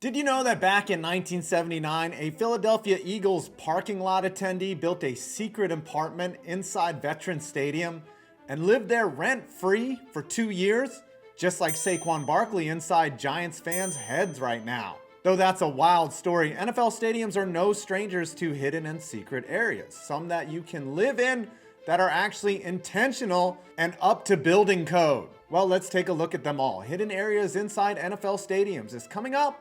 Did you know that back in 1979, a Philadelphia Eagles parking lot attendee built a secret apartment inside Veterans Stadium and lived there rent-free for 2 years? Just like Saquon Barkley inside Giants fans' heads right now. Though that's a wild story, NFL stadiums are no strangers to hidden and secret areas. Some that you can live in that are actually intentional and up to building code. Well, let's take a look at them all. Hidden areas inside NFL stadiums is coming up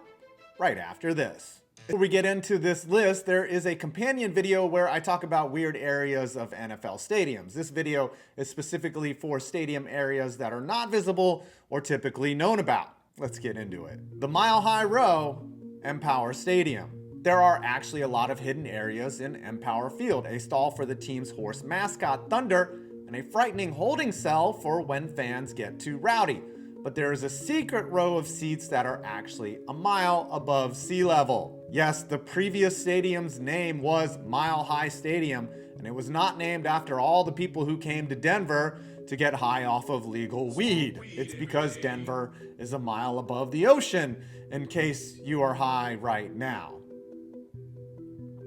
right after this. Before we get into this list, there is a companion video where I talk about weird areas of NFL stadiums. This video is specifically for stadium areas that are not visible or typically known about. Let's get into it. The Mile High Row, Empower Stadium. There are actually a lot of hidden areas in Empower Field, a stall for the team's horse mascot, Thunder, and a frightening holding cell for when fans get too rowdy. But there is a secret row of seats that are actually a mile above sea level. Yes, the previous stadium's name was Mile High Stadium, and it was not named after all the people who came to Denver to get high off of legal weed. It's because Denver is a mile above the ocean, in case you are high right now.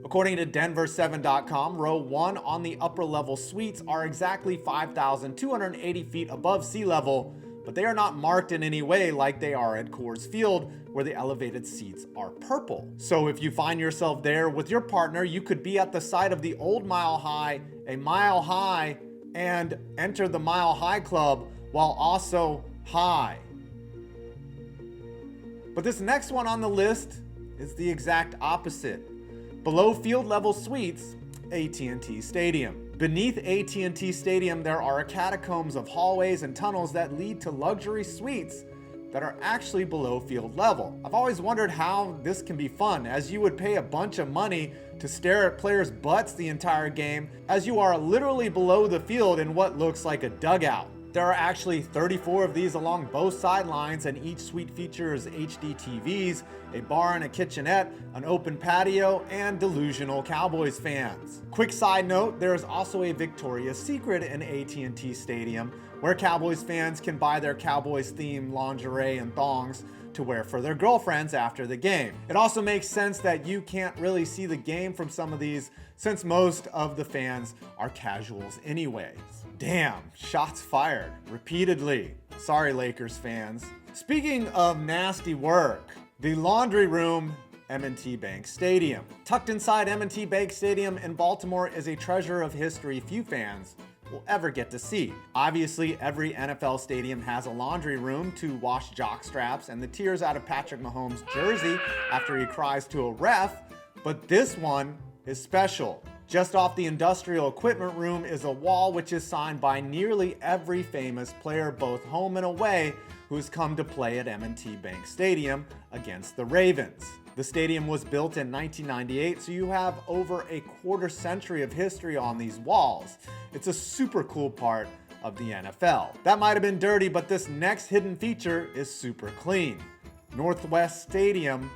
According to Denver7.com, row 1 on the upper level suites are exactly 5,280 feet above sea level, but they are not marked in any way like they are at Coors Field, where the elevated seats are purple. So if you find yourself there with your partner, you could be at the site of the old Mile High, a mile high, and enter the Mile High Club while also high. But this next one on the list is the exact opposite. Below field level suites, AT&T Stadium. Beneath AT&T Stadium, there are catacombs of hallways and tunnels that lead to luxury suites that are actually below field level. I've always wondered how this can be fun, as you would pay a bunch of money to stare at players' butts the entire game, as you are literally below the field in what looks like a dugout. There are actually 34 of these along both sidelines, and each suite features HD TVs, a bar and a kitchenette, an open patio, and delusional Cowboys fans. Quick side note, there is also a Victoria's Secret in AT&T Stadium, where Cowboys fans can buy their Cowboys-themed lingerie and thongs to wear for their girlfriends after the game. It also makes sense that you can't really see the game from some of these, since most of the fans are casuals anyways. Damn, shots fired repeatedly. Sorry, Lakers fans. Speaking of nasty work, the laundry room, M&T Bank Stadium. Tucked inside M&T Bank Stadium in Baltimore is a treasure of history few fans will ever get to see. Obviously, every NFL stadium has a laundry room to wash jock straps and the tears out of Patrick Mahomes' jersey after he cries to a ref, but this one is special. Just off the industrial equipment room is a wall which is signed by nearly every famous player, both home and away, who's come to play at M&T Bank Stadium against the Ravens. The stadium was built in 1998, so you have over a quarter century of history on these walls. It's a super cool part of the NFL. That might have been dirty, but this next hidden feature is super clean. Northwest Stadium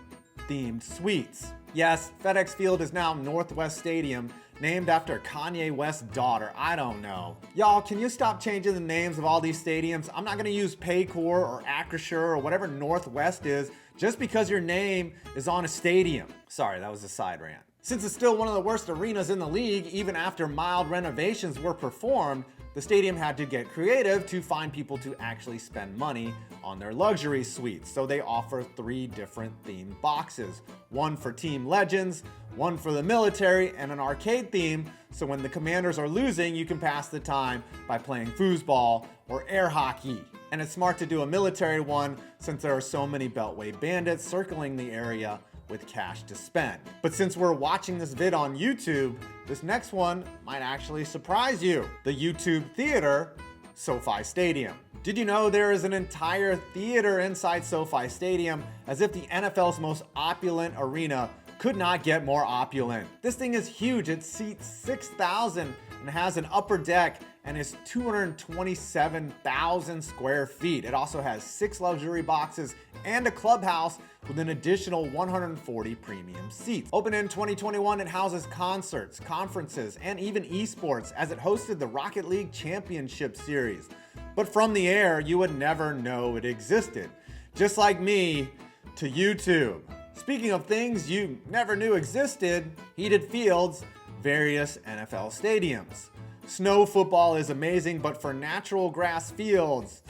themed suites. Yes, FedEx Field is now Northwest Stadium, named after Kanye West's daughter. I don't know. Y'all, can you stop changing the names of all these stadiums? I'm not gonna use Paycor or Acrisure or whatever Northwest is just because your name is on a stadium. Sorry, that was a side rant. Since it's still one of the worst arenas in the league, even after mild renovations were performed, the stadium had to get creative to find people to actually spend money on their luxury suites. So they offer 3 different themed boxes. One for team legends, one for the military, and an arcade theme. So when the Commanders are losing, you can pass the time by playing foosball or air hockey. And it's smart to do a military one since there are so many Beltway bandits circling the area with cash to spend. But since we're watching this vid on YouTube, this next one might actually surprise you. The YouTube Theater, SoFi Stadium. Did you know there is an entire theater inside SoFi Stadium, as if the NFL's most opulent arena could not get more opulent? This thing is huge. It seats 6,000 and has an upper deck and is 227,000 square feet. It also has 6 luxury boxes and a clubhouse with an additional 140 premium seats. Opened in 2021, it houses concerts, conferences, and even esports, as it hosted the Rocket League Championship Series. But from the air, you would never know it existed. Just like me to YouTube. Speaking of things you never knew existed, heated fields, various NFL stadiums. Snow football is amazing, but for natural grass fields,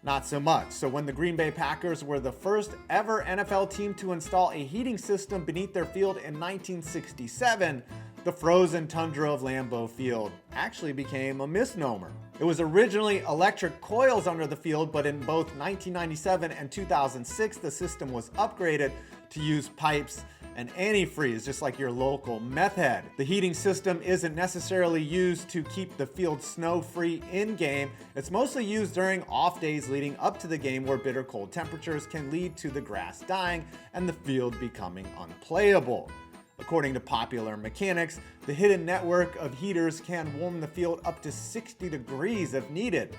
not so much. So when the Green Bay Packers were the first ever NFL team to install a heating system beneath their field in 1967, the frozen tundra of Lambeau Field actually became a misnomer. It was originally electric coils under the field, but in both 1997 and 2006, the system was upgraded to use pipes and antifreeze, just like your local meth head. The heating system isn't necessarily used to keep the field snow-free in-game. It's mostly used during off days leading up to the game where bitter cold temperatures can lead to the grass dying and the field becoming unplayable. According to Popular Mechanics, the hidden network of heaters can warm the field up to 60 degrees if needed.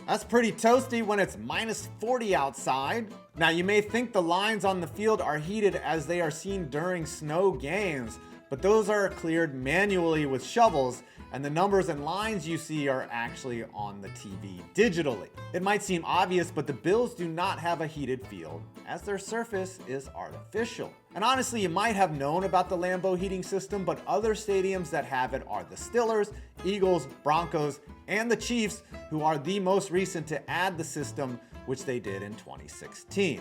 That's pretty toasty when it's minus 40 outside. Now you may think the lines on the field are heated as they are seen during snow games, but those are cleared manually with shovels, and the numbers and lines you see are actually on the TV digitally. It might seem obvious, but the Bills do not have a heated field, as their surface is artificial. And honestly, you might have known about the Lambeau heating system, but other stadiums that have it are the Steelers, Eagles, Broncos, and the Chiefs, who are the most recent to add the system, which they did in 2016.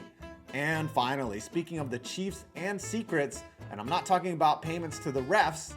And finally, speaking of the Chiefs and secrets, and I'm not talking about payments to the refs,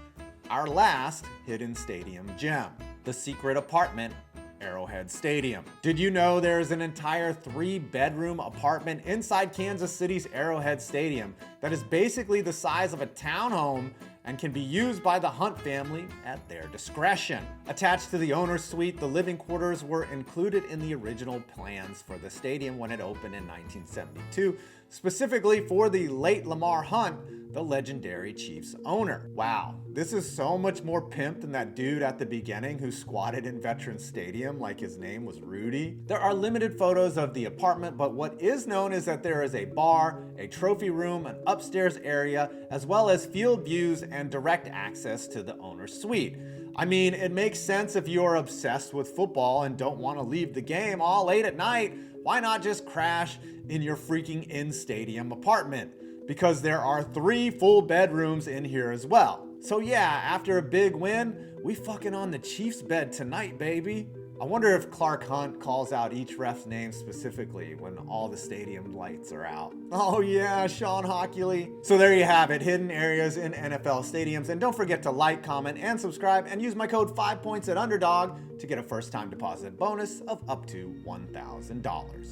our last hidden stadium gem, the secret apartment, Arrowhead Stadium. Did you know there is an entire 3-bedroom apartment inside Kansas City's Arrowhead Stadium that is basically the size of a townhome and can be used by the Hunt family at their discretion? Attached to the owner's suite, the living quarters were included in the original plans for the stadium when it opened in 1972, specifically for the late Lamar Hunt, the legendary Chiefs owner. Wow, this is so much more pimp than that dude at the beginning who squatted in Veterans Stadium like his name was Rudy. There are limited photos of the apartment, but what is known is that there is a bar, a trophy room, an upstairs area, as well as field views and direct access to the owner's suite. I mean, it makes sense if you're obsessed with football and don't want to leave the game all late at night. Why not just crash in your freaking in-stadium apartment? Because there are 3 full bedrooms in here as well. So yeah, after a big win, we fucking on the Chiefs bed tonight, baby. I wonder if Clark Hunt calls out each ref's name specifically when all the stadium lights are out. Oh yeah, Sean Hockley. So there you have it, hidden areas in NFL stadiums. And don't forget to like, comment, and subscribe, and use my code 5points at Underdog to get a first-time deposit bonus of up to $1,000.